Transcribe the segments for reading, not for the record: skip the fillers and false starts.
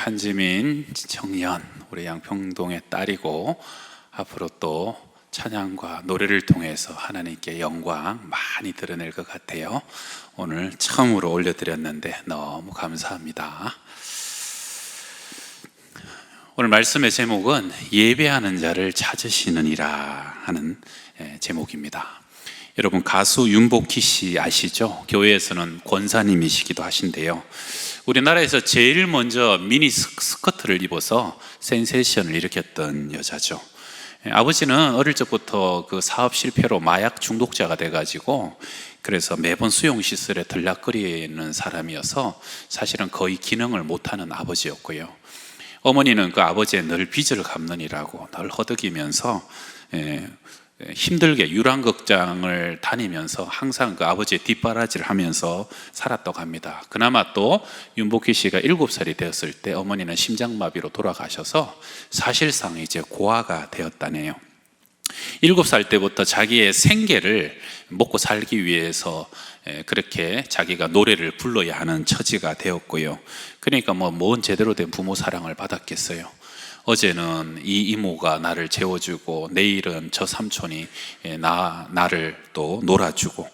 한지민 청년, 우리 양평동의 딸이고 앞으로 또 찬양과 노래를 통해서 하나님께 영광 많이 드러낼 것 같아요. 오늘 처음으로 올려드렸는데 너무 감사합니다. 오늘 말씀의 제목은 예배하는 자를 찾으시느니라 하는 제목입니다. 여러분, 가수 윤복희 씨 아시죠? 교회에서는 권사님이시기도 하신데요, 우리나라에서 제일 먼저 미니 스커트를 입어서 센세이션을 일으켰던 여자죠. 아버지는 어릴 적부터 그 사업 실패로 마약 중독자가 돼가지고 그래서 매번 수용시설에 들락거리는 사람이어서 사실은 거의 기능을 못하는 아버지였고요, 어머니는 그 아버지의 늘 빚을 갚느니라고 늘 허덕이면서 힘들게 유랑극장을 다니면서 항상 그 아버지의 뒷바라지를 하면서 살았다고 합니다. 그나마 또 윤복희 씨가 7살이 되었을 때 어머니는 심장마비로 돌아가셔서 사실상 이제 고아가 되었다네요. 7살 때부터 자기의 생계를 먹고 살기 위해서 그렇게 자기가 노래를 불러야 하는 처지가 되었고요. 그러니까 뭔 제대로 된 부모 사랑을 받았겠어요. 어제는 이 이모가 나를 재워주고 내일은 저 삼촌이 나를 또 놀아주고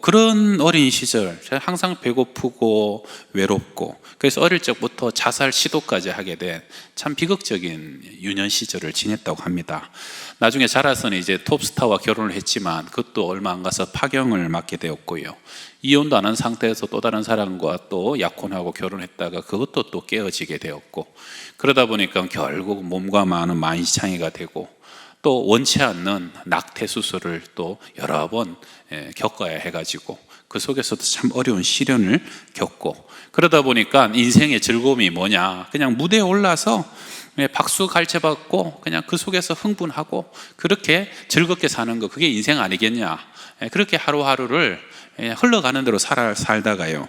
그런 어린 시절, 항상 배고프고 외롭고 그래서 어릴 적부터 자살 시도까지 하게 된 참 비극적인 유년 시절을 지냈다고 합니다. 나중에 자라서는 이제 톱스타와 결혼을 했지만 그것도 얼마 안 가서 파경을 맞게 되었고요, 이혼도 안 한 상태에서 또 다른 사람과 또 약혼하고 결혼했다가 그것도 또 깨어지게 되었고, 그러다 보니까 결국 몸과 마음은 만시창이가 되고 또 원치 않는 낙태 수술을 또 여러 번 겪어야 해가지고 그 속에서도 참 어려운 시련을 겪고, 그러다 보니까 인생의 즐거움이 뭐냐, 그냥 무대에 올라서 박수 갈채받고 그냥 그 속에서 흥분하고 그렇게 즐겁게 사는 거, 그게 인생 아니겠냐. 그렇게 하루하루를 흘러가는 대로 살다가요,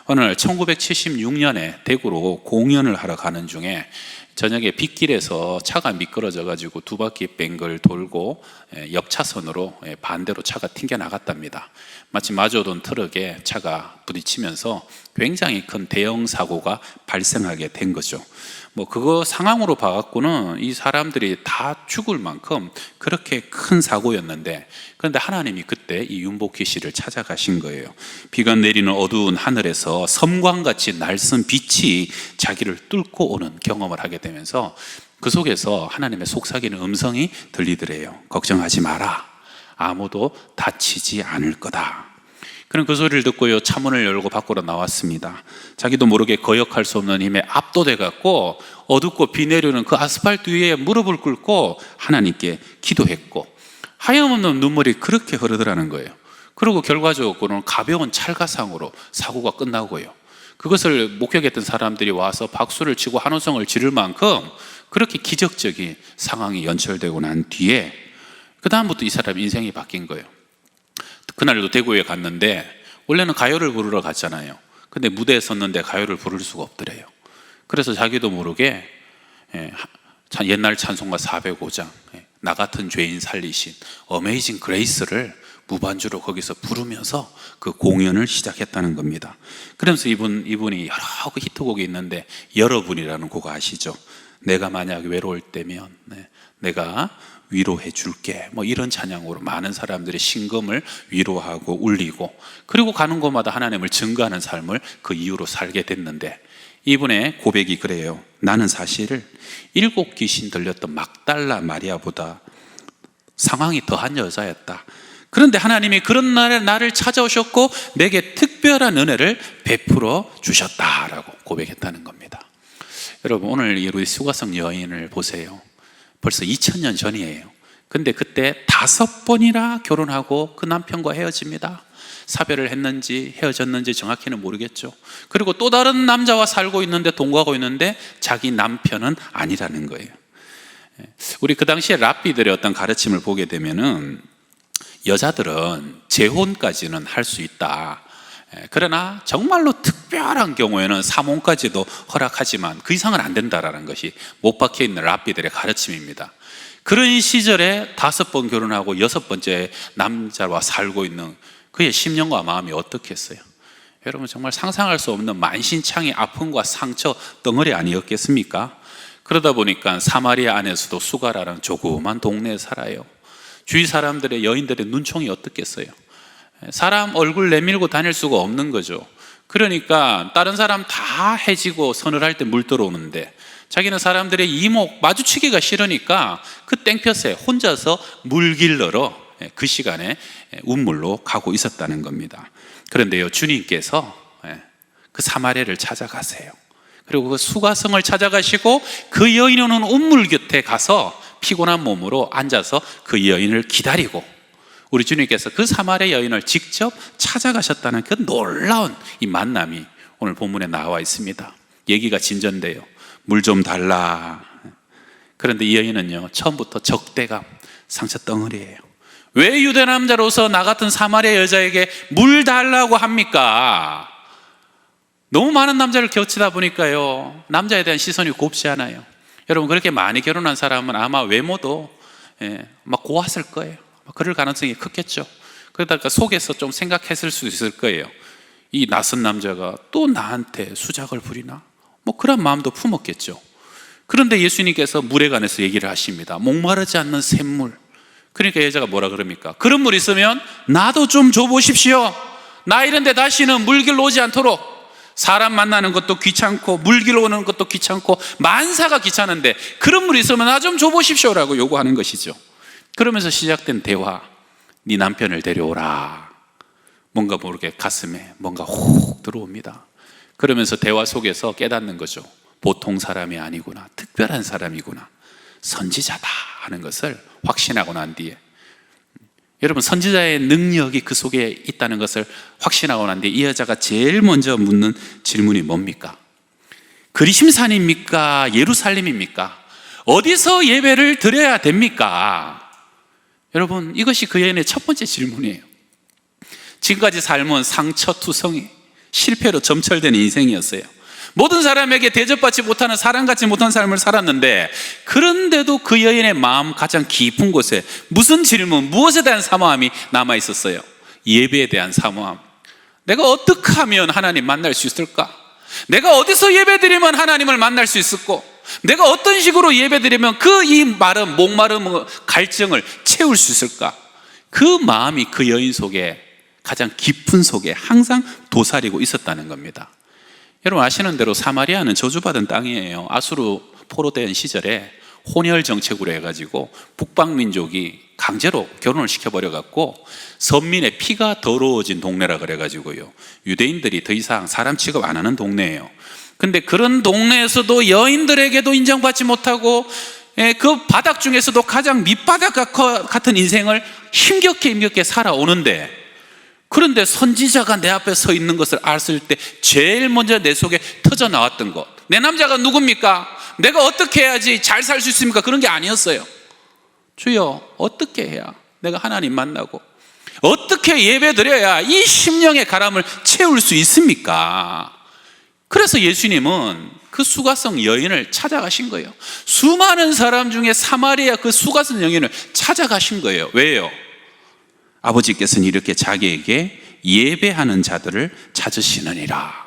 오늘 1976년에 대구로 공연을 하러 가는 중에 저녁에 빗길에서 차가 미끄러져 가지고 두 바퀴 뱅글 돌고 옆 차선으로 반대로 차가 튕겨 나갔답니다. 마치 마주오던 트럭에 차가 부딪히면서 굉장히 큰 대형 사고가 발생하게 된 거죠. 그거 상황으로 봐갖고는 이 사람들이 다 죽을 만큼 그렇게 큰 사고였는데, 그런데 하나님이 그때 이 윤복희 씨를 찾아가신 거예요. 비가 내리는 어두운 하늘에서 섬광같이 날선 빛이 자기를 뚫고 오는 경험을 하게 되면서 그 속에서 하나님의 속삭이는 음성이 들리더래요. 걱정하지 마라, 아무도 다치지 않을 거다. 그럼 그 소리를 듣고요, 차문을 열고 밖으로 나왔습니다. 자기도 모르게 거역할 수 없는 힘에 압도돼 갖고 어둡고 비 내리는 그 아스팔트 위에 무릎을 꿇고 하나님께 기도했고, 하염없는 눈물이 그렇게 흐르더라는 거예요. 그리고 결과적으로는 가벼운 찰가상으로 사고가 끝나고요, 그것을 목격했던 사람들이 와서 박수를 치고 환호성을 지를 만큼 그렇게 기적적인 상황이 연출되고 난 뒤에 그 다음부터 이 사람 인생이 바뀐 거예요. 그날도 대구에 갔는데 원래는 가요를 부르러 갔잖아요. 근데 무대에 섰는데 가요를 부를 수가 없더래요. 그래서 자기도 모르게 옛날 찬송가 405장 나 같은 죄인 살리신 어메이징 그레이스를 무반주로 거기서 부르면서 그 공연을 시작했다는 겁니다. 그러면서 이분이 여러 히트곡이 있는데 여러분이라는 곡 아시죠? 내가 만약 외로울 때면 내가 위로해 줄게, 이런 찬양으로 많은 사람들의 심금을 위로하고 울리고, 그리고 가는 곳마다 하나님을 증거하는 삶을 그 이후로 살게 됐는데, 이분의 고백이 그래요. 나는 사실 7 귀신 들렸던 막달라 마리아보다 상황이 더한 여자였다. 그런데 하나님이 그런 날에 나를 찾아오셨고 내게 특별한 은혜를 베풀어 주셨다라고 고백했다는 겁니다. 여러분, 오늘 이 수가성 여인을 보세요. 벌써 2000년 전이에요. 근데 그때 5번이나 결혼하고 그 남편과 헤어집니다. 사별을 했는지 헤어졌는지 정확히는 모르겠죠. 그리고 또 다른 남자와 살고 있는데, 동거하고 있는데 자기 남편은 아니라는 거예요. 우리 그 당시에 랍비들의 어떤 가르침을 보게 되면은 여자들은 재혼까지는 할 수 있다. 그러나 정말로 특별한 경우에는 삼혼까지도 허락하지만 그 이상은 안 된다라는 것이 못 박혀있는 랍비들의 가르침입니다. 그런 시절에 5번 결혼하고 6번째 남자와 살고 있는 그의 심령과 마음이 어떻겠어요? 여러분 정말 상상할 수 없는 만신창의 아픔과 상처 덩어리 아니었겠습니까? 그러다 보니까 사마리아 안에서도 수가라는 조그만 동네에 살아요. 주위 사람들의, 여인들의 눈총이 어떻겠어요? 사람 얼굴 내밀고 다닐 수가 없는 거죠. 그러니까 다른 사람 다 해지고 서늘할 때 물 들어오는데 자기는 사람들의 이목 마주치기가 싫으니까 그 땡볕에 혼자서 물 길러러 그 시간에 운물로 가고 있었다는 겁니다. 그런데요, 주님께서 그 사마리아를 찾아가세요. 그리고 그 수가성을 찾아가시고 그 여인이 오는 운물 곁에 가서 피곤한 몸으로 앉아서 그 여인을 기다리고, 우리 주님께서 그 사마리아 여인을 직접 찾아가셨다는 그 놀라운 이 만남이 오늘 본문에 나와 있습니다. 얘기가 진전돼요. 물 좀 달라. 그런데 이 여인은요, 처음부터 적대감, 상처 덩어리예요. 왜 유대 남자로서 나 같은 사마리아 여자에게 물 달라고 합니까? 너무 많은 남자를 겹치다 보니까요, 남자에 대한 시선이 곱지 않아요. 여러분, 그렇게 많이 결혼한 사람은 아마 외모도 막 고왔을 거예요. 그럴 가능성이 크겠죠. 그러다가 속에서 좀 생각했을 수 있을 거예요. 이 낯선 남자가 또 나한테 수작을 부리나? 뭐 그런 마음도 품었겠죠. 그런데 예수님께서 물에 관해서 얘기를 하십니다. 목마르지 않는 샘물. 그러니까 여자가 뭐라 그럽니까? 그런 물 있으면 나도 좀 줘보십시오. 나 이런데 다시는 물길로 오지 않도록. 사람 만나는 것도 귀찮고 물길로 오는 것도 귀찮고 만사가 귀찮은데 그런 물 있으면 나 좀 줘보십시오라고 요구하는 것이죠. 그러면서 시작된 대화, 네 남편을 데려오라. 뭔가 모르게 가슴에 뭔가 훅 들어옵니다. 그러면서 대화 속에서 깨닫는 거죠. 보통 사람이 아니구나, 특별한 사람이구나, 선지자다 하는 것을 확신하고 난 뒤에, 여러분 선지자의 능력이 그 속에 있다는 것을 확신하고 난 뒤에 이 여자가 제일 먼저 묻는 질문이 뭡니까? 그리심산입니까? 예루살렘입니까? 어디서 예배를 드려야 됩니까? 여러분, 이것이 그 여인의 첫 번째 질문이에요. 지금까지 삶은 상처투성이, 실패로 점철된 인생이었어요. 모든 사람에게 대접받지 못하는, 사랑받지 못한 삶을 살았는데, 그런데도 그 여인의 마음 가장 깊은 곳에 무슨 질문, 무엇에 대한 사모함이 남아있었어요? 예배에 대한 사모함. 내가 어떻게 하면 하나님 만날 수 있을까? 내가 어디서 예배드리면 하나님을 만날 수 있을까? 내가 어떤 식으로 예배드리면 이 마름, 목마름, 갈증을 채울 수 있을까? 그 마음이 그 여인 속에, 가장 깊은 속에 항상 도사리고 있었다는 겁니다. 여러분 아시는 대로 사마리아는 저주받은 땅이에요. 아수르 포로된 시절에 혼혈 정책으로 해가지고 북방민족이 강제로 결혼을 시켜버려갖고 선민의 피가 더러워진 동네라 그래가지고요, 유대인들이 더 이상 사람 취급 안 하는 동네예요. 근데 그런 동네에서도 여인들에게도 인정받지 못하고 그 바닥 중에서도 가장 밑바닥 같은 인생을 힘겹게 살아오는데, 그런데 선지자가 내 앞에 서 있는 것을 알았을 때 제일 먼저 내 속에 터져 나왔던 것, 내 남자가 누굽니까? 내가 어떻게 해야지 잘 살 수 있습니까? 그런 게 아니었어요. 주여, 어떻게 해야 내가 하나님 만나고 어떻게 예배 드려야 이 심령의 가람을 채울 수 있습니까? 그래서 예수님은 그 수가성 여인을 찾아가신 거예요. 수많은 사람 중에 사마리아 그 수가성 여인을 찾아가신 거예요. 왜요? 아버지께서는 이렇게 자기에게 예배하는 자들을 찾으시느니라.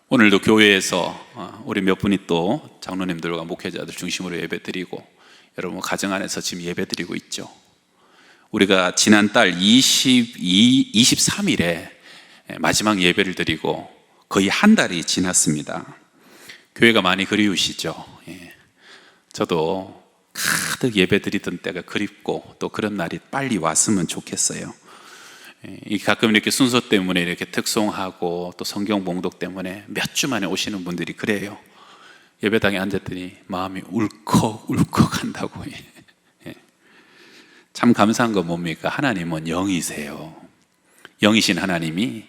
오늘도 교회에서 우리 몇 분이 또 장로님들과 목회자들 중심으로 예배드리고, 여러분 가정 안에서 지금 예배드리고 있죠. 우리가 지난달 23일에 마지막 예배를 드리고 거의 한 달이 지났습니다. 교회가 많이 그리우시죠? 저도 가득 예배 드리던 때가 그립고 또 그런 날이 빨리 왔으면 좋겠어요. 가끔 이렇게 순서 때문에 이렇게 특송하고 또 성경 봉독 때문에 몇 주 만에 오시는 분들이 그래요. 예배당에 앉았더니 마음이 울컥울컥 한다고. 참 감사한 건 뭡니까? 하나님은 영이세요. 영이신 하나님이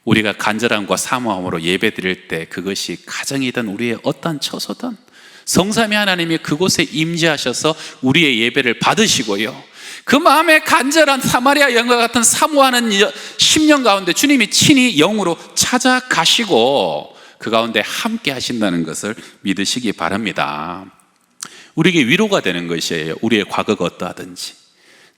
우리가 간절함과 사모함으로 예배 드릴 때, 그것이 가정이든 우리의 어떤 처소든 성삼위 하나님이 그곳에 임재하셔서 우리의 예배를 받으시고요, 그 마음에 간절한 사마리아 여인과 같은 사모하는 심령 가운데 주님이 친히 영으로 찾아가시고 그 가운데 함께 하신다는 것을 믿으시기 바랍니다. 우리에게 위로가 되는 것이에요. 우리의 과거가 어떠하든지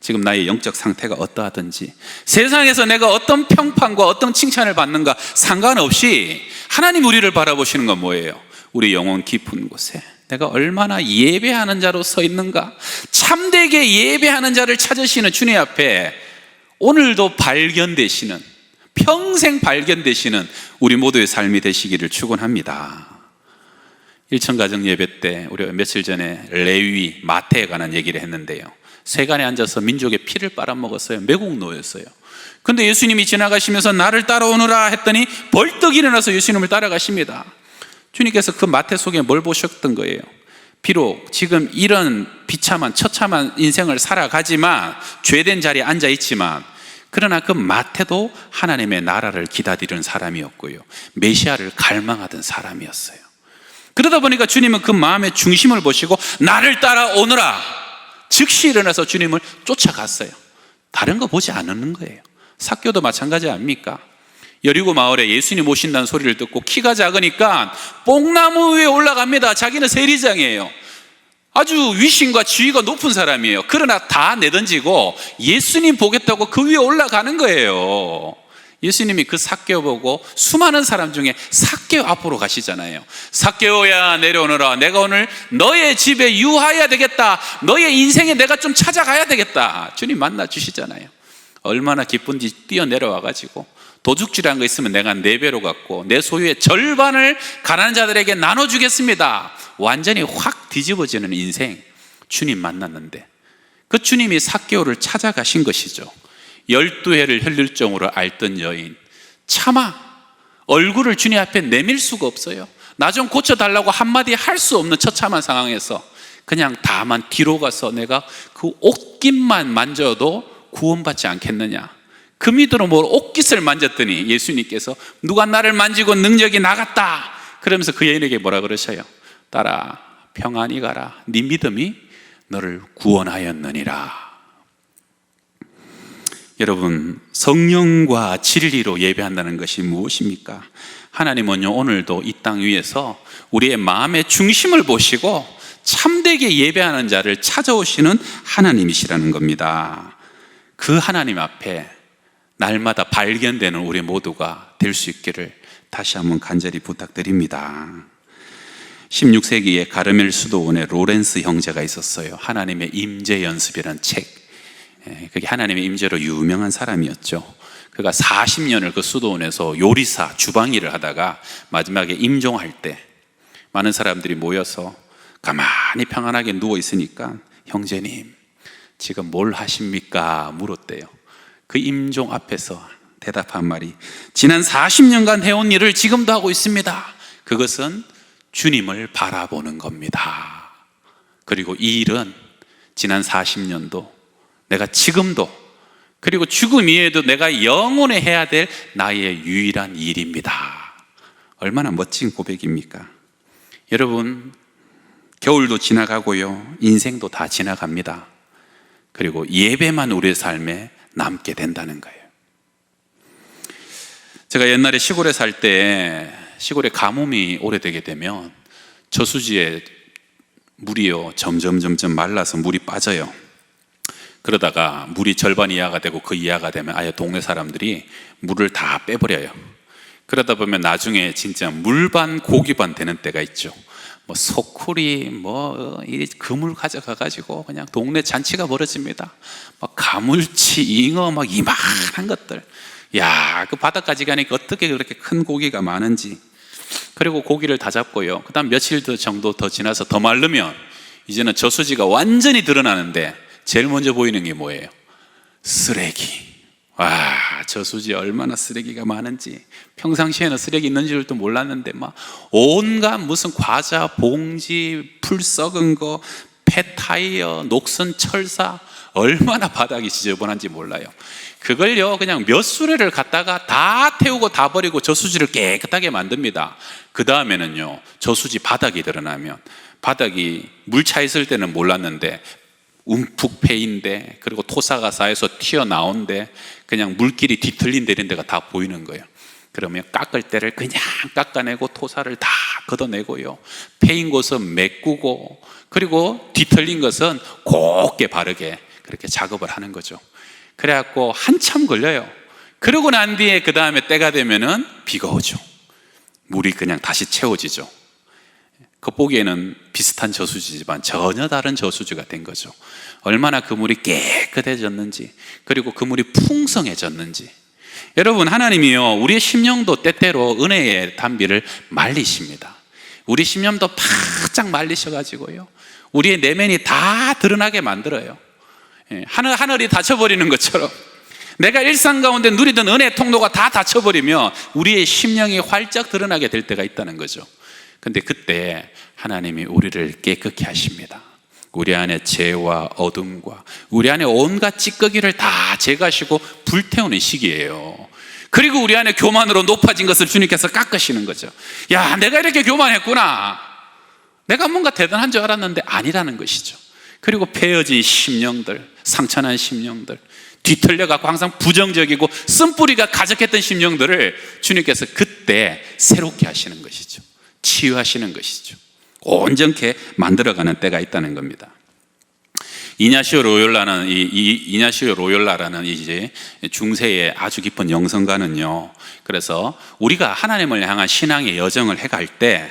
지금 나의 영적 상태가 어떠하든지, 세상에서 내가 어떤 평판과 어떤 칭찬을 받는가 상관없이 하나님 우리를 바라보시는 건 뭐예요? 우리 영혼 깊은 곳에 내가 얼마나 예배하는 자로 서 있는가, 참되게 예배하는 자를 찾으시는 주님 앞에 오늘도 발견되시는, 평생 발견되시는 우리 모두의 삶이 되시기를 축원합니다. 일천가정 예배 때 우리가 며칠 전에 레위 마태에 관한 얘기를 했는데요, 세간에 앉아서 민족의 피를 빨아먹었어요. 매국노였어요. 근데 예수님이 지나가시면서 나를 따라오너라 했더니 벌떡 일어나서 예수님을 따라가십니다. 주님께서 그 마태 속에 뭘 보셨던 거예요? 비록 지금 이런 비참한 처참한 인생을 살아가지만, 죄된 자리에 앉아 있지만, 그러나 그 마태도 하나님의 나라를 기다리는 사람이었고요, 메시아를 갈망하던 사람이었어요. 그러다 보니까 주님은 그 마음의 중심을 보시고 나를 따라오너라, 즉시 일어나서 주님을 쫓아갔어요. 다른 거 보지 않는 거예요. 삭개오도 마찬가지 아닙니까? 여리고 마을에 예수님 오신다는 소리를 듣고 키가 작으니까 뽕나무 위에 올라갑니다. 자기는 세리장이에요. 아주 위신과 지위가 높은 사람이에요. 그러나 다 내던지고 예수님 보겠다고 그 위에 올라가는 거예요. 예수님이 그 삭개오 보고 수많은 사람 중에 삭개오 앞으로 가시잖아요. 삭개오야 내려오너라, 내가 오늘 너의 집에 유하여야 되겠다, 너의 인생에 내가 좀 찾아가야 되겠다. 주님 만나 주시잖아요. 얼마나 기쁜지 뛰어내려와 가지고 도둑질한 거 있으면 내가 4배로 갖고 내 소유의 절반을 가난한 자들에게 나눠주겠습니다. 완전히 확 뒤집어지는 인생, 주님 만났는데 그 주님이 삭개오를 찾아가신 것이죠. 12해를 흘릴 정도로 앓던 여인, 차마 얼굴을 주님 앞에 내밀 수가 없어요. 나 좀 고쳐달라고 한마디 할 수 없는 처참한 상황에서 그냥 다만 뒤로 가서 내가 그 옷깃만 만져도 구원받지 않겠느냐, 그 믿음으로 뭐 옷깃을 만졌더니 예수님께서 누가 나를 만지고 능력이 나갔다 그러면서 그 여인에게 뭐라 그러셔요? 딸아, 평안히 가라, 네 믿음이 너를 구원하였느니라. 여러분, 성령과 진리로 예배한다는 것이 무엇입니까? 하나님은요, 오늘도 이 땅 위에서 우리의 마음의 중심을 보시고 참되게 예배하는 자를 찾아오시는 하나님이시라는 겁니다. 그 하나님 앞에 날마다 발견되는 우리 모두가 될 수 있기를 다시 한번 간절히 부탁드립니다. 16세기에 가르멜 수도원에 로렌스 형제가 있었어요. 하나님의 임재 연습이라는 책, 그게 하나님의 임재로 유명한 사람이었죠. 그가 40년을 그 수도원에서 요리사, 주방 일을 하다가 마지막에 임종할 때 많은 사람들이 모여서 가만히 평안하게 누워 있으니까 형제님, 지금 뭘 하십니까? 물었대요. 그 임종 앞에서 대답한 말이, 지난 40년간 해온 일을 지금도 하고 있습니다. 그것은 주님을 바라보는 겁니다. 그리고 이 일은 지난 40년도 내가 지금도, 그리고 죽음 이후에도 내가 영원히 해야 될 나의 유일한 일입니다. 얼마나 멋진 고백입니까? 여러분, 겨울도 지나가고요, 인생도 다 지나갑니다. 그리고 예배만 우리의 삶에 남게 된다는 거예요. 제가 옛날에 시골에 살 때, 시골에 가뭄이 오래되게 되면 저수지에 물이요 점점 말라서 물이 빠져요. 그러다가 물이 절반 이하가 되고 그 이하가 되면 아예 동네 사람들이 물을 다 빼버려요. 그러다 보면 나중에 진짜 물반 고기반 되는 때가 있죠. 뭐 소쿠리 이 그물 가져가 가지고 그냥 동네 잔치가 벌어집니다. 막 가물치, 잉어 막 이만한 것들, 야, 그 바다까지 가니까 어떻게 그렇게 큰 고기가 많은지. 그리고 고기를 다 잡고요, 그 다음 며칠 정도 더 지나서 더 마르면 이제는 저수지가 완전히 드러나는데 제일 먼저 보이는 게 뭐예요? 쓰레기. 와, 저수지에 얼마나 쓰레기가 많은지, 평상시에는 쓰레기 있는 줄도 몰랐는데 막 온갖 무슨 과자, 봉지, 풀 썩은 거, 폐타이어, 녹슨 철사, 얼마나 바닥이 지저분한지 몰라요. 그걸요 그냥 몇 수레를 갖다가 다 태우고 다 버리고 저수지를 깨끗하게 만듭니다. 그 다음에는요, 저수지 바닥이 드러나면, 바닥이 물 차 있을 때는 몰랐는데 움푹 패인데, 그리고 토사가 쌓여서 튀어나온데 그냥 물길이 뒤틀린 데는 데가 다 보이는 거예요. 그러면 깎을 때를 그냥 깎아내고 토사를 다 걷어내고요, 패인 곳은 메꾸고, 그리고 뒤틀린 것은 곱게 바르게, 그렇게 작업을 하는 거죠. 그래갖고 한참 걸려요. 그러고 난 뒤에 그 다음에 때가 되면은 비가 오죠. 물이 그냥 다시 채워지죠. 겉보기에는 비슷한 저수지지만 전혀 다른 저수지가 된 거죠. 얼마나 그 물이 깨끗해졌는지, 그리고 그 물이 풍성해졌는지. 여러분, 하나님이요, 우리의 심령도 때때로 은혜의 단비를 말리십니다. 우리 심령도 바짝 말리셔가지고요, 우리의 내면이 다 드러나게 만들어요. 하늘이 닫혀버리는 것처럼 내가 일상 가운데 누리던 은혜의 통로가 다 닫혀버리면 우리의 심령이 활짝 드러나게 될 때가 있다는 거죠. 근데 그때 하나님이 우리를 깨끗게 하십니다. 우리 안에 죄와 어둠과 우리 안에 온갖 찌꺼기를 다 제거하시고 불태우는 시기예요. 그리고 우리 안에 교만으로 높아진 것을 주님께서 깎으시는 거죠. 야, 내가 이렇게 교만했구나, 내가 뭔가 대단한 줄 알았는데 아니라는 것이죠. 그리고 패여진 심령들, 상처난 심령들, 뒤틀려갖고 항상 부정적이고 쓴뿌리가 가득했던 심령들을 주님께서 그때 새롭게 하시는 것이죠. 치유하시는 것이죠. 온전케 만들어가는 때가 있다는 겁니다. 이냐시오 로욜라는 이냐시오 로욜라라는 이제 중세의 아주 깊은 영성가는요, 그래서 우리가 하나님을 향한 신앙의 여정을 해갈 때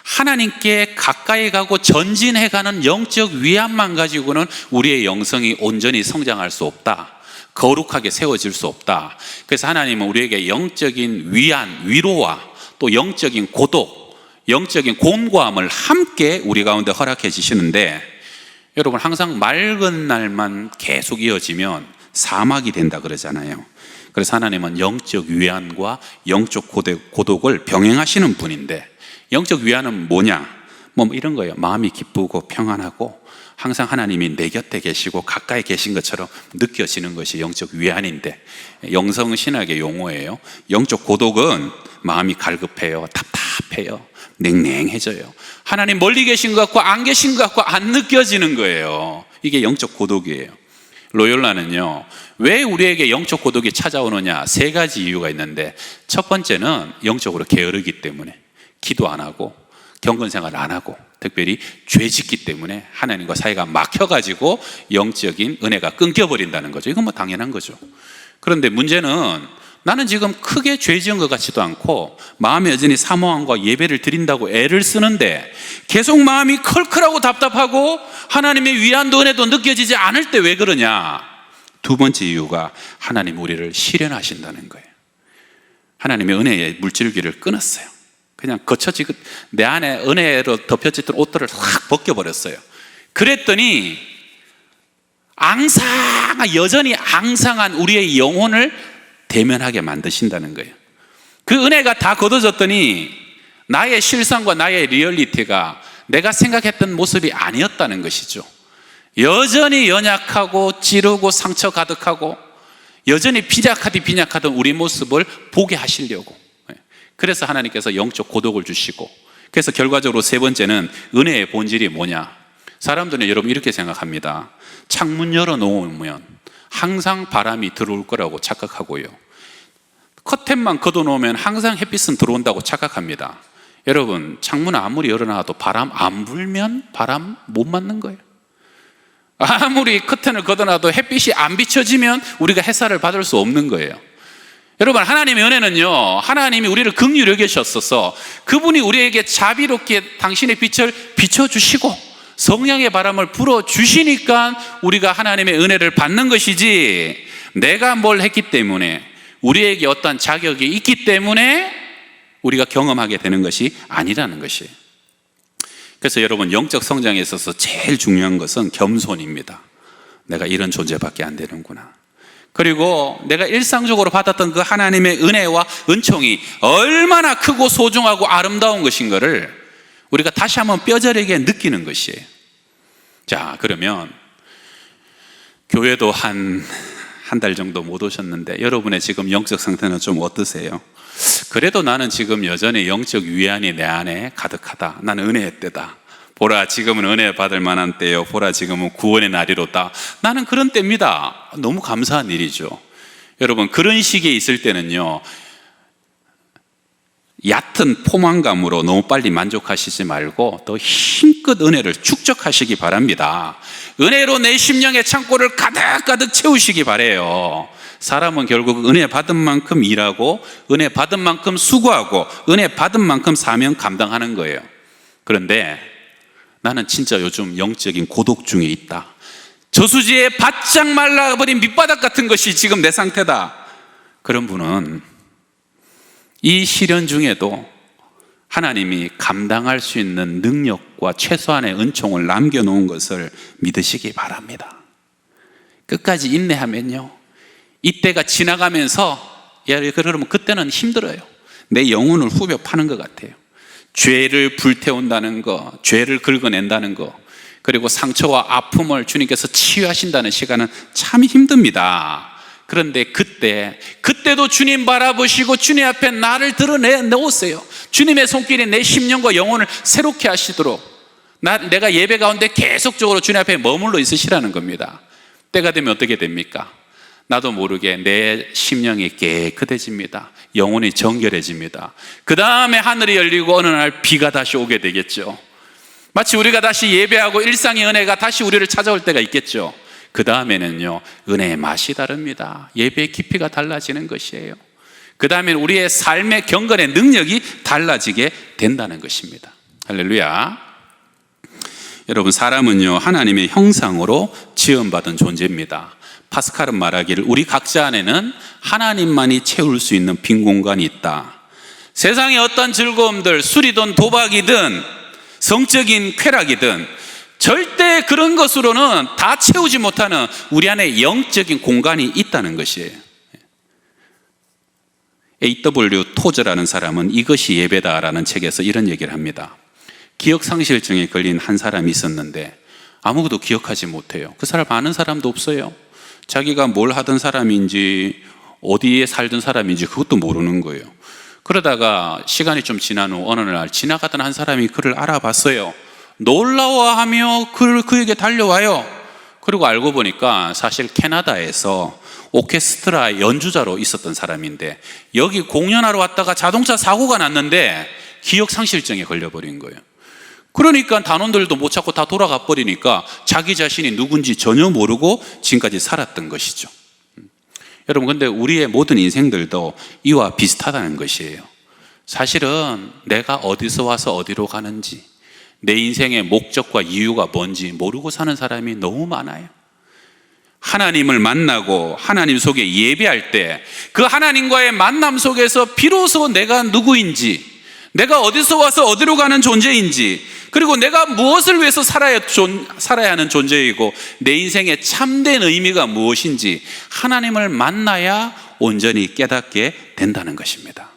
하나님께 가까이 가고 전진해가는 영적 위안만 가지고는 우리의 영성이 온전히 성장할 수 없다, 거룩하게 세워질 수 없다. 그래서 하나님은 우리에게 영적인 위안, 위로와 또 영적인 고독, 영적인 곤고함을 함께 우리 가운데 허락해 주시는데, 여러분, 항상 맑은 날만 계속 이어지면 사막이 된다 그러잖아요. 그래서 하나님은 영적 위안과 영적 고독을 병행하시는 분인데, 영적 위안은 뭐냐? 뭐 이런 거예요. 마음이 기쁘고 평안하고 항상 하나님이 내 곁에 계시고 가까이 계신 것처럼 느껴지는 것이 영적 위안인데, 영성신학의 용어예요. 영적 고독은 마음이 갈급해요, 답답해요, 냉랭해져요. 하나님 멀리 계신 것 같고 안 계신 것 같고 안 느껴지는 거예요. 이게 영적 고독이에요. 로욜라는요, 왜 우리에게 영적 고독이 찾아오느냐, 세 가지 이유가 있는데, 첫 번째는 영적으로 게으르기 때문에, 기도 안 하고 경건생활 안 하고 특별히 죄 짓기 때문에 하나님과 사이가 막혀가지고 영적인 은혜가 끊겨버린다는 거죠. 이건 뭐 당연한 거죠. 그런데 문제는 나는 지금 크게 죄 지은 것 같지도 않고 마음에 여전히 사모함과 예배를 드린다고 애를 쓰는데 계속 마음이 컬컬하고 답답하고 하나님의 위안도 은혜도 느껴지지 않을 때 왜 그러냐? 두 번째 이유가 하나님 우리를 실현하신다는 거예요. 하나님의 은혜의 물줄기를 끊었어요. 그냥 거쳐지고 내 안에 은혜로 덮여졌던 옷들을 확 벗겨버렸어요. 그랬더니 여전히 앙상한 우리의 영혼을 대면하게 만드신다는 거예요. 그 은혜가 다 걷어졌더니 나의 실상과 나의 리얼리티가 내가 생각했던 모습이 아니었다는 것이죠. 여전히 연약하고 찌르고 상처 가득하고 여전히 빈약하던 우리 모습을 보게 하시려고. 그래서 하나님께서 영적 고독을 주시고, 그래서 결과적으로 세 번째는 은혜의 본질이 뭐냐? 사람들은 여러분 이렇게 생각합니다. 창문 열어놓으면 항상 바람이 들어올 거라고 착각하고요, 커튼만 걷어놓으면 항상 햇빛은 들어온다고 착각합니다. 여러분, 창문 아무리 열어놔도 바람 안 불면 바람 못 맞는 거예요. 아무리 커튼을 걷어놔도 햇빛이 안 비춰지면 우리가 햇살을 받을 수 없는 거예요. 여러분, 하나님의 은혜는요, 하나님이 우리를 긍휼히 여기셨어서 그분이 우리에게 자비롭게 당신의 빛을 비춰주시고 성령의 바람을 불어주시니까 우리가 하나님의 은혜를 받는 것이지, 내가 뭘 했기 때문에 우리에게 어떤 자격이 있기 때문에 우리가 경험하게 되는 것이 아니라는 것이에요. 그래서 여러분, 영적 성장에 있어서 제일 중요한 것은 겸손입니다. 내가 이런 존재밖에 안 되는구나. 그리고 내가 일상적으로 받았던 그 하나님의 은혜와 은총이 얼마나 크고 소중하고 아름다운 것인가를 우리가 다시 한번 뼈저리게 느끼는 것이에요. 자, 그러면 교회도 한 달 정도 못 오셨는데 여러분의 지금 영적 상태는 좀 어떠세요? 그래도 나는 지금 여전히 영적 위안이 내 안에 가득하다. 나는 은혜의 때다. 보라, 지금은 은혜 받을 만한 때요. 보라, 지금은 구원의 날이로다. 나는 그런 때입니다. 너무 감사한 일이죠. 여러분, 그런 시기에 있을 때는요, 얕은 포만감으로 너무 빨리 만족하시지 말고 더 힘껏 은혜를 축적하시기 바랍니다. 은혜로 내 심령의 창고를 가득가득 채우시기 바라요. 사람은 결국 은혜 받은 만큼 일하고 은혜 받은 만큼 수고하고 은혜 받은 만큼 사명 감당하는 거예요. 그런데 나는 진짜 요즘 영적인 고독 중에 있다. 저수지에 바짝 말라버린 밑바닥 같은 것이 지금 내 상태다. 그런 분은 이 시련 중에도 하나님이 감당할 수 있는 능력과 최소한의 은총을 남겨놓은 것을 믿으시기 바랍니다. 끝까지 인내하면요, 이때가 지나가면서, 그러면 그때는 힘들어요. 내 영혼을 후벼 파는 것 같아요. 죄를 불태운다는 거, 죄를 긁어낸다는 거, 그리고 상처와 아픔을 주님께서 치유하신다는 시간은 참 힘듭니다. 그런데 그때도 주님 바라보시고 주님 앞에 나를 드러내놓으세요. 주님의 손길이 내 심령과 영혼을 새롭게 하시도록 내가 예배 가운데 계속적으로 주님 앞에 머물러 있으시라는 겁니다. 때가 되면 어떻게 됩니까? 나도 모르게 내 심령이 깨끗해집니다. 영혼이 정결해집니다. 그 다음에 하늘이 열리고 어느 날 비가 다시 오게 되겠죠. 마치 우리가 다시 예배하고 일상의 은혜가 다시 우리를 찾아올 때가 있겠죠. 그 다음에는요, 은혜의 맛이 다릅니다. 예배의 깊이가 달라지는 것이에요. 그 다음에는 우리의 삶의 경건의 능력이 달라지게 된다는 것입니다. 할렐루야. 여러분, 사람은요, 하나님의 형상으로 지음받은 존재입니다. 파스칼은 말하기를 우리 각자 안에는 하나님만이 채울 수 있는 빈 공간이 있다. 세상의 어떤 즐거움들, 술이든 도박이든 성적인 쾌락이든 절대 그런 것으로는 다 채우지 못하는 우리 안에 영적인 공간이 있다는 것이에요. A.W. 토저라는 사람은 이것이 예배다라는 책에서 이런 얘기를 합니다. 기억상실증에 걸린 한 사람이 있었는데 아무것도 기억하지 못해요. 그 사람 아는 사람도 없어요. 자기가 뭘 하던 사람인지 어디에 살던 사람인지 그것도 모르는 거예요. 그러다가 시간이 좀 지난 후 어느 날 지나가던 한 사람이 그를 알아봤어요. 놀라워하며 그에게 달려와요. 그리고 알고 보니까 사실 캐나다에서 오케스트라 연주자로 있었던 사람인데 여기 공연하러 왔다가 자동차 사고가 났는데 기억상실증에 걸려버린 거예요. 그러니까 단원들도 못 찾고 다 돌아가 버리니까 자기 자신이 누군지 전혀 모르고 지금까지 살았던 것이죠. 여러분, 근데 우리의 모든 인생들도 이와 비슷하다는 것이에요. 사실은 내가 어디서 와서 어디로 가는지, 내 인생의 목적과 이유가 뭔지 모르고 사는 사람이 너무 많아요. 하나님을 만나고 하나님 속에 예배할 때 그 하나님과의 만남 속에서 비로소 내가 누구인지, 내가 어디서 와서 어디로 가는 존재인지, 그리고 내가 무엇을 위해서 살아야 하는 존재이고 내 인생의 참된 의미가 무엇인지 하나님을 만나야 온전히 깨닫게 된다는 것입니다.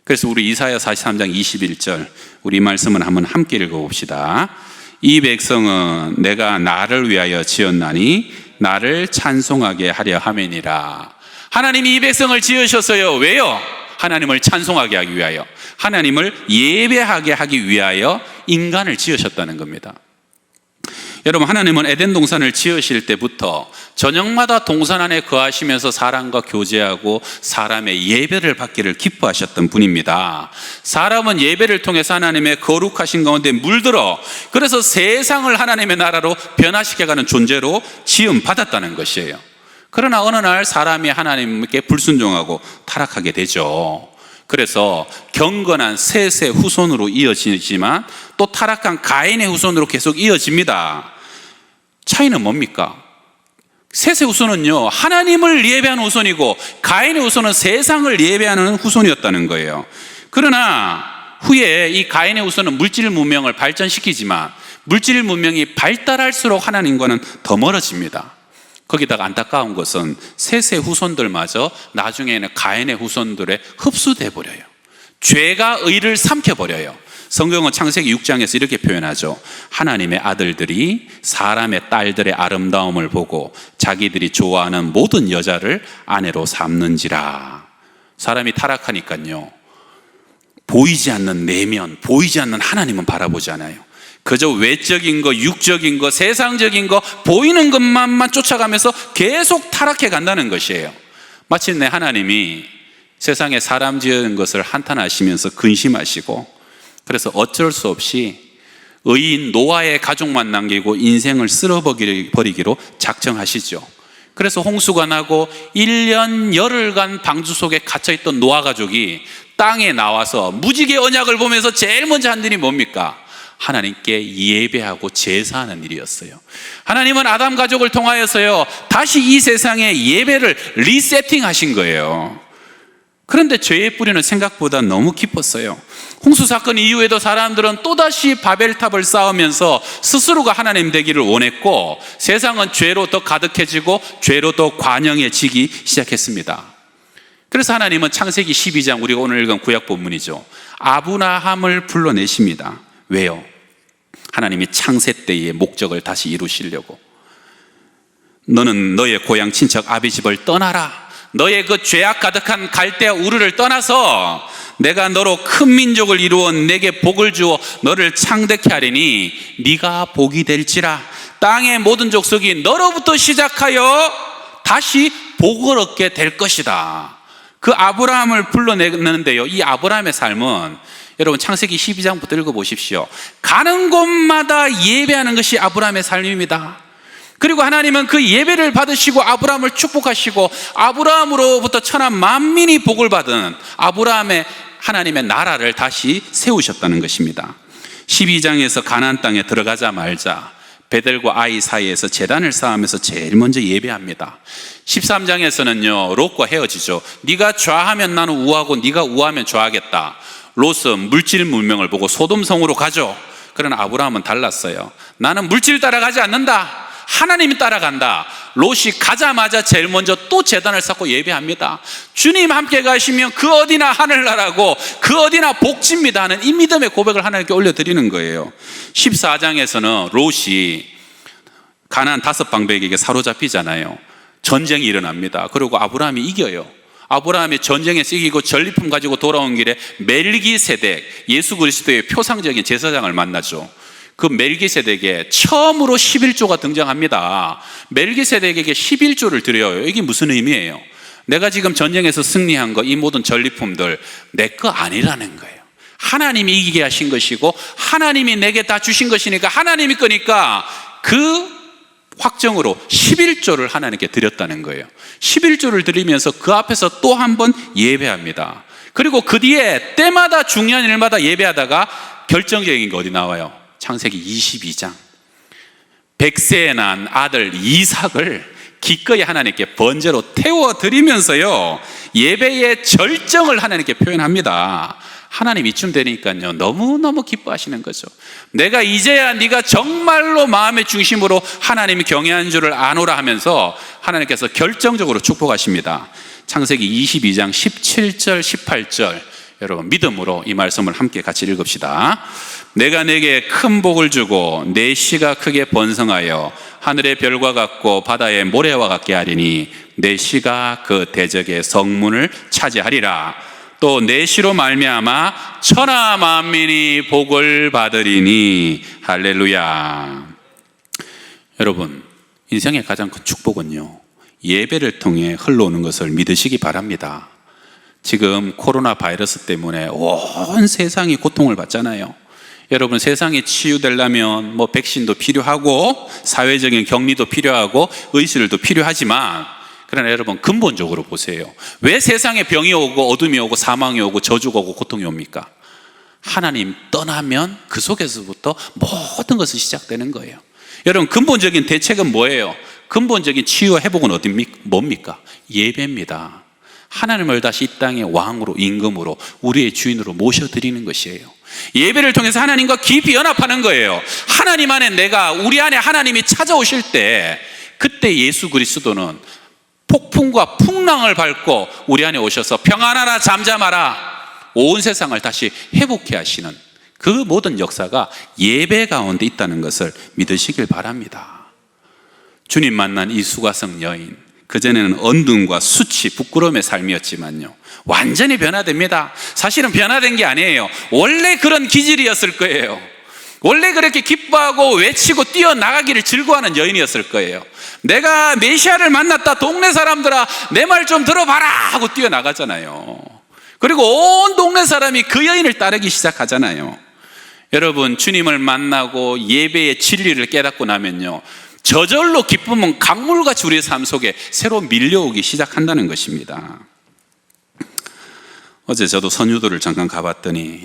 그래서 우리 이사야 43장 21절 우리 말씀을 한번 함께 읽어봅시다. 이 백성은 내가 나를 위하여 지었나니 나를 찬송하게 하려 함이니라. 하나님이 이 백성을 지으셨어요. 왜요? 하나님을 찬송하게 하기 위하여, 하나님을 예배하게 하기 위하여 인간을 지으셨다는 겁니다. 여러분, 하나님은 에덴 동산을 지으실 때부터 저녁마다 동산 안에 거하시면서 사람과 교제하고 사람의 예배를 받기를 기뻐하셨던 분입니다. 사람은 예배를 통해서 하나님의 거룩하신 가운데 물들어 그래서 세상을 하나님의 나라로 변화시켜가는 존재로 지음 받았다는 것이에요. 그러나 어느 날 사람이 하나님께 불순종하고 타락하게 되죠. 그래서 경건한 셋의 후손으로 이어지지만 또 타락한 가인의 후손으로 계속 이어집니다. 차이는 뭡니까? 셋의 후손은요, 하나님을 예배하는 후손이고 가인의 후손은 세상을 예배하는 후손이었다는 거예요. 그러나 후에 이 가인의 후손은 물질 문명을 발전시키지만 물질 문명이 발달할수록 하나님과는 더 멀어집니다. 거기다가 안타까운 것은 셋의 후손들마저 나중에는 가인의 후손들에 흡수돼 버려요. 죄가 의를 삼켜버려요. 성경은 창세기 6장에서 이렇게 표현하죠. 하나님의 아들들이 사람의 딸들의 아름다움을 보고 자기들이 좋아하는 모든 여자를 아내로 삼는지라. 사람이 타락하니까요, 보이지 않는 내면, 보이지 않는 하나님은 바라보지 않아요. 그저 외적인 거, 육적인 거, 세상적인 거, 보이는 것만 쫓아가면서 계속 타락해 간다는 것이에요. 마침내 하나님이 세상에 사람 지은 것을 한탄하시면서 근심하시고, 그래서 어쩔 수 없이 의인 노아의 가족만 남기고 인생을 쓸어버리기로 작정하시죠. 그래서 홍수가 나고 1년 열흘간 방주 속에 갇혀있던 노아 가족이 땅에 나와서 무지개 언약을 보면서 제일 먼저 한 일이 뭡니까? 하나님께 예배하고 제사하는 일이었어요. 하나님은 아담 가족을 통하여서요, 다시 이 세상에 예배를 리세팅하신 거예요. 그런데 죄의 뿌리는 생각보다 너무 깊었어요. 홍수 사건 이후에도 사람들은 또다시 바벨탑을 쌓으면서 스스로가 하나님 되기를 원했고, 세상은 죄로 더 가득해지고 죄로 더 관영해지기 시작했습니다. 그래서 하나님은 창세기 12장, 우리가 오늘 읽은 구약 본문이죠, 아브라함을 불러내십니다. 왜요? 하나님이 창세 때의 목적을 다시 이루시려고. 너는 너의 고향 친척 아비 집을 떠나라. 너의 그 죄악 가득한 갈대아 우르를 떠나서 내가 너로 큰 민족을 이루어 내게 복을 주어 너를 창대케 하리니 네가 복이 될지라. 땅의 모든 족속이 너로부터 시작하여 다시 복을 얻게 될 것이다. 그 아브라함을 불러내는데요, 이 아브라함의 삶은 여러분 창세기 12장부터 읽어보십시오. 가는 곳마다 예배하는 것이 아브라함의 삶입니다. 그리고 하나님은 그 예배를 받으시고 아브라함을 축복하시고 아브라함으로부터 천하 만민이 복을 받은 아브라함의 하나님의 나라를 다시 세우셨다는 것입니다. 12장에서 가나안 땅에 들어가자마자 베델과 아이 사이에서 제단을 쌓으면서 제일 먼저 예배합니다. 13장에서는요, 롯과 헤어지죠. 네가 좌하면 나는 우하고 네가 우하면 좌하겠다. 롯은 물질 문명을 보고 소돔성으로 가죠. 그러나 아브라함은 달랐어요. 나는 물질 따라가지 않는다. 하나님이 따라간다. 롯이 가자마자 제일 먼저 또 제단을 쌓고 예배합니다. 주님 함께 가시면 그 어디나 하늘나라고 그 어디나 복집니다 하는 이 믿음의 고백을 하나님께 올려드리는 거예요. 14장에서는 롯이 가나안 5방백에게 사로잡히잖아요. 전쟁이 일어납니다. 그리고 아브라함이 이겨요. 아브라함이 전쟁에서 이기고 전리품 가지고 돌아온 길에 멜기세덱, 예수 그리스도의 표상적인 제사장을 만나죠. 그 멜기세덱에 처음으로 11조가 등장합니다. 멜기세덱에게 11조를 드려요. 이게 무슨 의미예요? 내가 지금 전쟁에서 승리한 거, 이 모든 전리품들 내 거 아니라는 거예요. 하나님이 이기게 하신 것이고 하나님이 내게 다 주신 것이니까 하나님이 거니까 그 확정으로 11조를 하나님께 드렸다는 거예요. 11조를 드리면서 그 앞에서 또 한 번 예배합니다. 그리고 그 뒤에 때마다 중요한 일마다 예배하다가 결정적인 거 어디 나와요? 창세기 22장. 백세에 난 아들 이삭을 기꺼이 하나님께 번제로 태워드리면서요, 예배의 절정을 하나님께 표현합니다. 하나님 이쯤 되니까요, 너무너무 기뻐하시는 거죠. 내가 이제야 네가 정말로 마음의 중심으로 하나님이 경외한 줄을 아노라 하면서 하나님께서 결정적으로 축복하십니다. 창세기 22장 17절 18절, 여러분 믿음으로 이 말씀을 함께 같이 읽읍시다. 내가 내게 큰 복을 주고 내 씨가 크게 번성하여 하늘의 별과 같고 바다의 모래와 같게 하리니 내 씨가 그 대적의 성문을 차지하리라. 또 내 씨로 말미암아 천하 만민이 복을 받으리니. 할렐루야. 여러분, 인생의 가장 큰 축복은요, 예배를 통해 흘러오는 것을 믿으시기 바랍니다. 지금 코로나 바이러스 때문에 온 세상이 고통을 받잖아요. 여러분, 세상이 치유되려면 백신도 필요하고 사회적인 격리도 필요하고 의술도 필요하지만, 그러나 여러분 근본적으로 보세요. 왜 세상에 병이 오고 어둠이 오고 사망이 오고 저주가 오고 고통이 옵니까? 하나님 떠나면 그 속에서부터 모든 것이 시작되는 거예요. 여러분, 근본적인 대책은 뭐예요? 근본적인 치유와 회복은 뭡니까? 예배입니다. 하나님을 다시 이 땅의 왕으로, 임금으로, 우리의 주인으로 모셔드리는 것이에요. 예배를 통해서 하나님과 깊이 연합하는 거예요. 하나님 안에 우리 안에 하나님이 찾아오실 때, 그때 예수 그리스도는 폭풍과 풍랑을 밟고 우리 안에 오셔서 평안하라 잠잠하라, 온 세상을 다시 회복해 하시는 그 모든 역사가 예배 가운데 있다는 것을 믿으시길 바랍니다. 주님 만난 이 수가성 여인, 그전에는 언둔과 수치, 부끄러움의 삶이었지만요, 완전히 변화됩니다. 사실은 변화된 게 아니에요. 원래 그런 기질이었을 거예요. 원래 그렇게 기뻐하고 외치고 뛰어나가기를 즐거워하는 여인이었을 거예요. 내가 메시아를 만났다, 동네 사람들아 내 말 좀 들어봐라 하고 뛰어나가잖아요. 그리고 온 동네 사람이 그 여인을 따르기 시작하잖아요. 여러분, 주님을 만나고 예배의 진리를 깨닫고 나면요, 저절로 기쁨은 강물같이 우리의 삶 속에 새로 밀려오기 시작한다는 것입니다. 어제 저도 선유도를 잠깐 가봤더니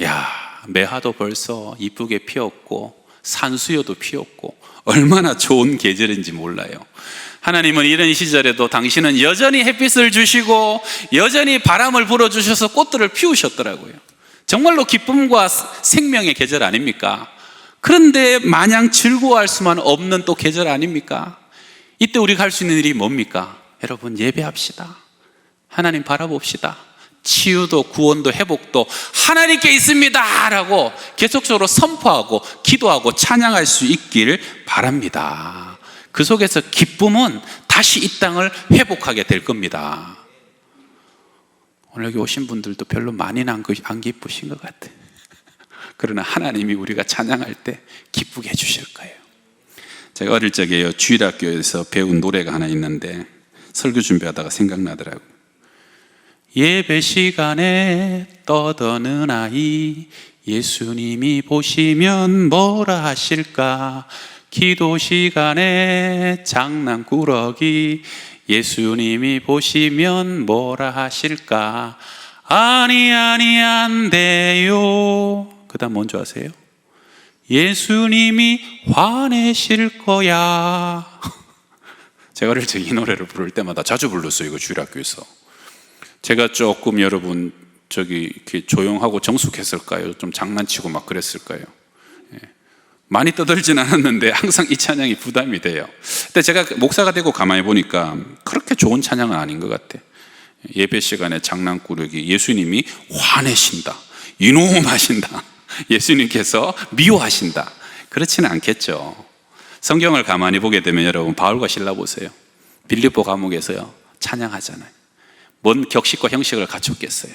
매화도 벌써 이쁘게 피었고 산수유도 피었고 얼마나 좋은 계절인지 몰라요. 하나님은 이런 시절에도 당신은 여전히 햇빛을 주시고 여전히 바람을 불어주셔서 꽃들을 피우셨더라고요. 정말로 기쁨과 생명의 계절 아닙니까? 그런데 마냥 즐거워할 수만 없는 또 계절 아닙니까? 이때 우리가 할 수 있는 일이 뭡니까? 여러분, 예배합시다. 하나님 바라봅시다. 치유도 구원도 회복도 하나님께 있습니다 라고 계속적으로 선포하고 기도하고 찬양할 수 있길 바랍니다. 그 속에서 기쁨은 다시 이 땅을 회복하게 될 겁니다. 오늘 여기 오신 분들도 별로 많이는 안 기쁘신 것 같아요. 그러나 하나님이 우리가 찬양할 때 기쁘게 해주실 거예요. 제가 어릴 적에 주일학교에서 배운 노래가 하나 있는데 설교 준비하다가 생각나더라고요. 예배 시간에 떠드는 아이, 예수님이 보시면 뭐라 하실까? 기도 시간에 장난꾸러기, 예수님이 보시면 뭐라 하실까? 아니 안 돼요. 그 다음 뭔지 아세요? 예수님이 화내실 거야. 제가 어릴 때 이 노래를 부를 때마다 자주 불렀어요. 이거 주일학교에서. 제가 조금 여러분 이렇게 조용하고 정숙했을까요? 좀 장난치고 막 그랬을까요? 많이 떠들진 않았는데 항상 이 찬양이 부담이 돼요. 근데 제가 목사가 되고 가만히 보니까 그렇게 좋은 찬양은 아닌 것 같아. 예배 시간에 장난꾸러기, 예수님이 화내신다, 이놈하신다, 예수님께서 미워하신다, 그렇지는 않겠죠. 성경을 가만히 보게 되면 여러분, 바울과 실라 보세요. 빌립보 감옥에서요 찬양하잖아요. 뭔 격식과 형식을 갖췄겠어요.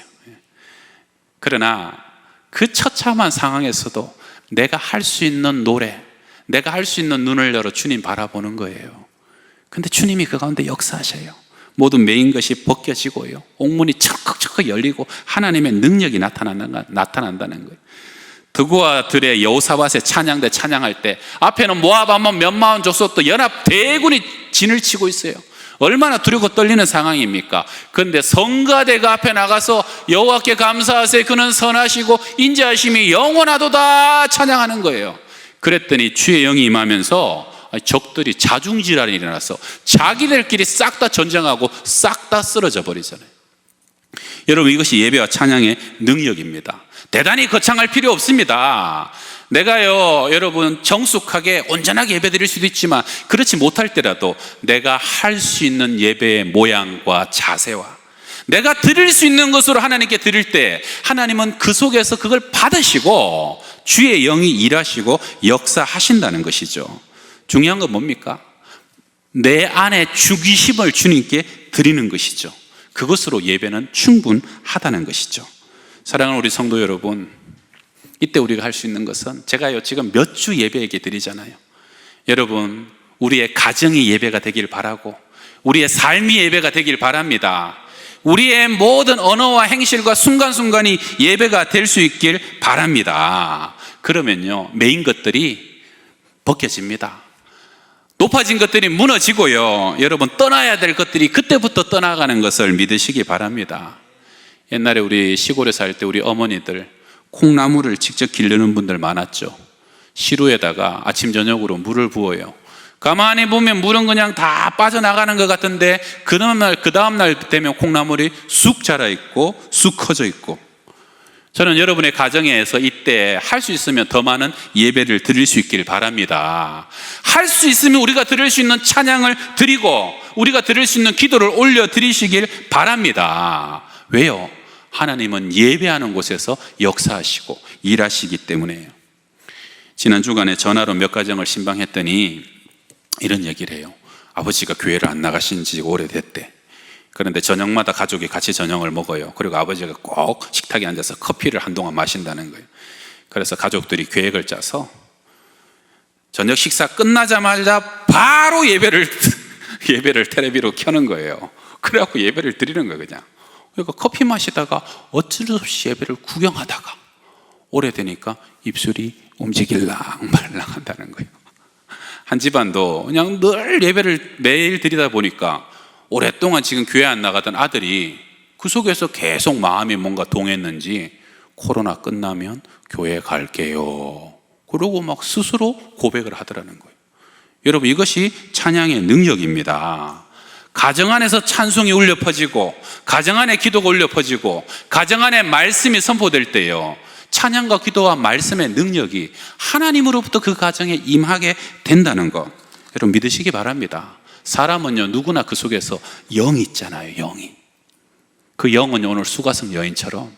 그러나 그 처참한 상황에서도 내가 할 수 있는 노래, 내가 할 수 있는 눈을 열어 주님 바라보는 거예요. 근데 주님이 그 가운데 역사하셔요. 모든 매인 것이 벗겨지고요, 옥문이 철컥철컥 열리고 하나님의 능력이 나타난다는 거예요. 드고와 들의 여호사밧의 찬양대 찬양할 때 앞에는 모압 아몬 몇만 족속도 연합 대군이 진을 치고 있어요. 얼마나 두렵고 떨리는 상황입니까? 그런데 성가대가 앞에 나가서 여호와께 감사하세, 그는 선하시고 인자하심이 영원하도다 찬양하는 거예요. 그랬더니 주의 영이 임하면서 적들이 자중질환이 일어나서 자기들끼리 싹 다 전쟁하고 싹 다 쓰러져 버리잖아요. 여러분, 이것이 예배와 찬양의 능력입니다. 대단히 거창할 필요 없습니다. 내가요, 여러분, 정숙하게 온전하게 예배 드릴 수도 있지만 그렇지 못할 때라도 내가 할 수 있는 예배의 모양과 자세와 내가 드릴 수 있는 것으로 하나님께 드릴 때 하나님은 그 속에서 그걸 받으시고 주의 영이 일하시고 역사하신다는 것이죠. 중요한 건 뭡니까? 내 안에 주기심을 주님께 드리는 것이죠. 그것으로 예배는 충분하다는 것이죠. 사랑하는 우리 성도 여러분, 이때 우리가 할 수 있는 것은, 제가요 지금 몇 주 예배에게 드리잖아요. 여러분, 우리의 가정이 예배가 되길 바라고 우리의 삶이 예배가 되길 바랍니다. 우리의 모든 언어와 행실과 순간순간이 예배가 될 수 있길 바랍니다. 그러면요, 메인 것들이 벗겨집니다. 높아진 것들이 무너지고요, 여러분, 떠나야 될 것들이 그때부터 떠나가는 것을 믿으시기 바랍니다. 옛날에 우리 시골에 살 때 우리 어머니들 콩나물을 직접 기르는 분들 많았죠. 시루에다가 아침 저녁으로 물을 부어요. 가만히 보면 물은 그냥 다 빠져나가는 것 같은데 그 다음날 되면 콩나물이 쑥 자라있고 쑥 커져 있고. 저는 여러분의 가정에서 이때 할 수 있으면 더 많은 예배를 드릴 수 있길 바랍니다. 할 수 있으면 우리가 드릴 수 있는 찬양을 드리고 우리가 드릴 수 있는 기도를 올려 드리시길 바랍니다. 왜요? 하나님은 예배하는 곳에서 역사하시고 일하시기 때문에요. 지난 주간에 전화로 몇 가정을 신방했더니 이런 얘기를 해요. 아버지가 교회를 안 나가신 지 오래됐대. 그런데 저녁마다 가족이 같이 저녁을 먹어요. 그리고 아버지가 꼭 식탁에 앉아서 커피를 한동안 마신다는 거예요. 그래서 가족들이 계획을 짜서 저녁 식사 끝나자마자 바로 예배를 텔레비로 켜는 거예요. 그래갖고 예배를 드리는 거예요. 그냥 그러니까 커피 마시다가 어쩔 수 없이 예배를 구경하다가 오래되니까 입술이 움직일랑 말랑 한다는 거예요. 한 집안도 그냥 늘 예배를 매일 드리다 보니까 오랫동안 지금 교회 안 나가던 아들이 그 속에서 계속 마음이 뭔가 동했는지 코로나 끝나면 교회 갈게요. 그러고 막 스스로 고백을 하더라는 거예요. 여러분, 이것이 찬양의 능력입니다. 가정 안에서 찬송이 울려 퍼지고, 가정 안에 기도가 울려 퍼지고, 가정 안에 말씀이 선포될 때요, 찬양과 기도와 말씀의 능력이 하나님으로부터 그 가정에 임하게 된다는 것, 여러분 믿으시기 바랍니다. 사람은요, 누구나 그 속에서 영이 있잖아요. 영이. 그 영은 오늘 수가성 여인처럼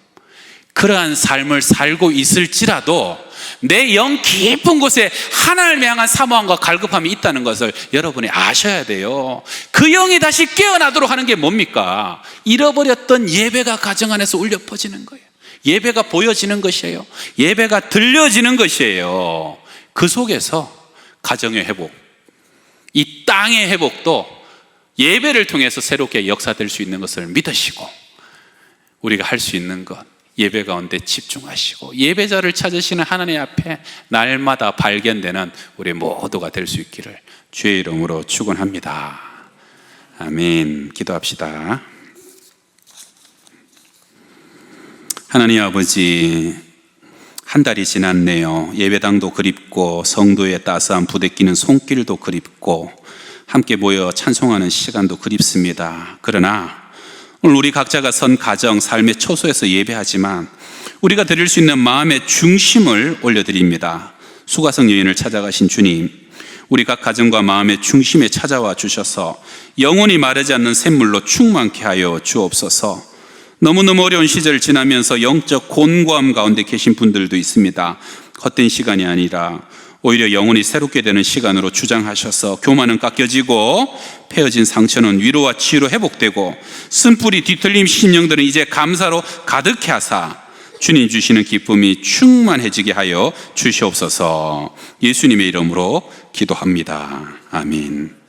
그러한 삶을 살고 있을지라도 내 영 깊은 곳에 하나님을 향한 사모함과 갈급함이 있다는 것을 여러분이 아셔야 돼요. 그 영이 다시 깨어나도록 하는 게 뭡니까? 잃어버렸던 예배가 가정 안에서 울려 퍼지는 거예요. 예배가 보여지는 것이에요. 예배가 들려지는 것이에요. 그 속에서 가정의 회복, 이 땅의 회복도 예배를 통해서 새롭게 역사될 수 있는 것을 믿으시고, 우리가 할 수 있는 것, 예배 가운데 집중하시고 예배자를 찾으시는 하나님 앞에 날마다 발견되는 우리 모두가 될 수 있기를 주의 이름으로 축원합니다. 아멘. 기도합시다. 하나님 아버지, 한 달이 지났네요. 예배당도 그립고 성도의 따스한 부대끼는 손길도 그립고 함께 모여 찬송하는 시간도 그립습니다. 그러나 오늘 우리 각자가 선 가정, 삶의 처소에서 예배하지만 우리가 드릴 수 있는 마음의 중심을 올려드립니다. 수가성 여인을 찾아가신 주님, 우리 각 가정과 마음의 중심에 찾아와 주셔서 영혼이 마르지 않는 샘물로 충만케 하여 주옵소서. 너무너무 어려운 시절을 지나면서 영적 곤고함 가운데 계신 분들도 있습니다. 헛된 시간이 아니라 오히려 영혼이 새롭게 되는 시간으로 주장하셔서 교만은 깎여지고 패어진 상처는 위로와 치유로 회복되고 쓴뿌리 뒤틀림 심령들은 이제 감사로 가득해 하사 주님 주시는 기쁨이 충만해지게 하여 주시옵소서. 예수님의 이름으로 기도합니다. 아멘.